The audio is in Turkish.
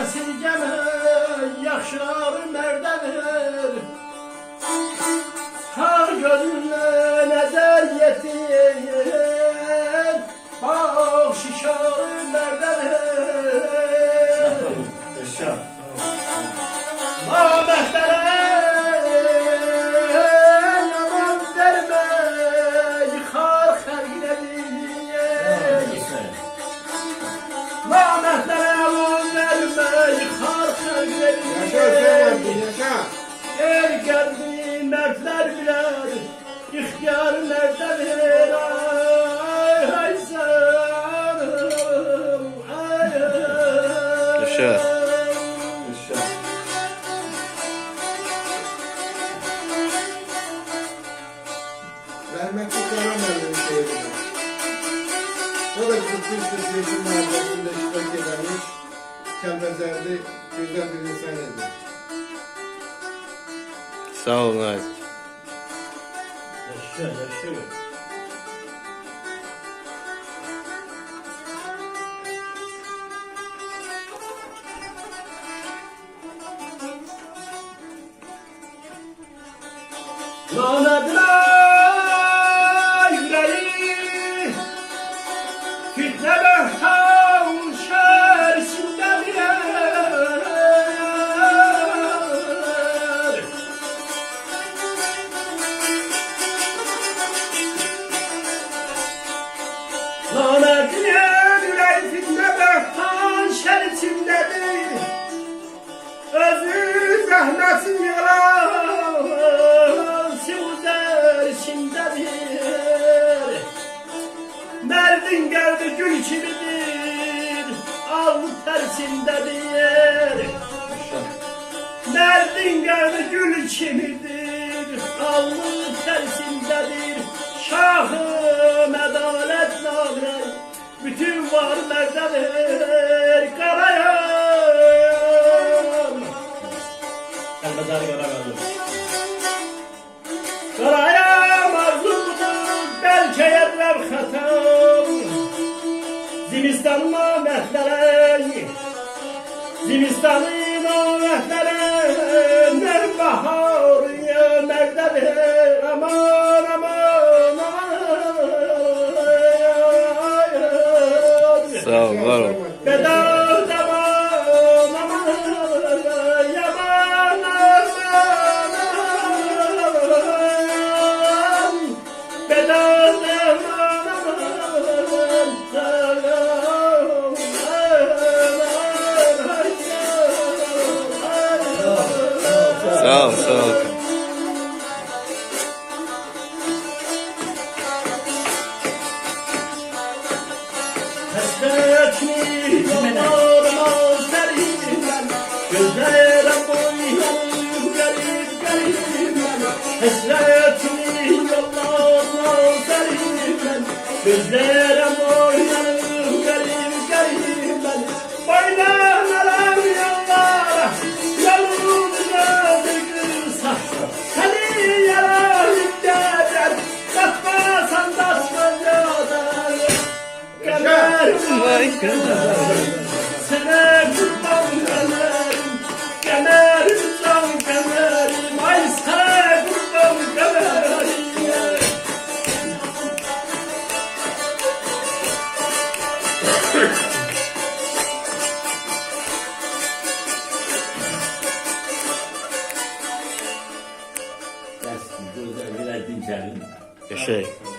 əsirgəmə, yaxşıları mərdədir. Har gözünə nəzər yetir, bax şişarı mərdədir. Naməhdərə yaman vermə, yıxar xərqlədir. Naməhdərə yaman vermə, yıxar xərqlədir. El gəldi mərdlər bilər, ixtiyar mərdədir. Ay sənəm, ay Yaşa. Rahmetli Karamel'in şehri. O da 43 Yeşil Mahallesi'nde iştirak edenmiş, Kelbezer'de güzel bir insan idi. Sağ olun abi. yaşa. Nanədlər yüreği, fitne behtan şersindedir. Nanədlər yüreği, fitne behtan şersindedir. Özü zəhməsin yılan, sivuzer içindedir. Merdin geldi gül kimidir, alnı tersindedir. Merdin geldi gül kimidir, alnı tersindedir. Şahım adalet nadir, bütün var merdedir. Karayam Elbette göremedim. Karayam arzumdur, belki yedrem hatam. Zimistanın nametlere, zimistanın nametlere, ner bahar ya merdedir. Aman aman aman. Sağ ol, var ol. Bedel devam aman. Yaman aman. Bedel devam aman. Sağ ol, sağ ol. Hasretini yollarıma serimden, gözlere boyanıp garip garipden. Hasretini yollarıma serimden, gözlere boyanıp garip garipden. Boylanırlar yollara, yolunda dökülse, seni yarar eder, katmasan da söylüyorlar. Vay Sana kurban kamerim, kamerim can kamerim, ay sana kurban kamerim. Yaşa.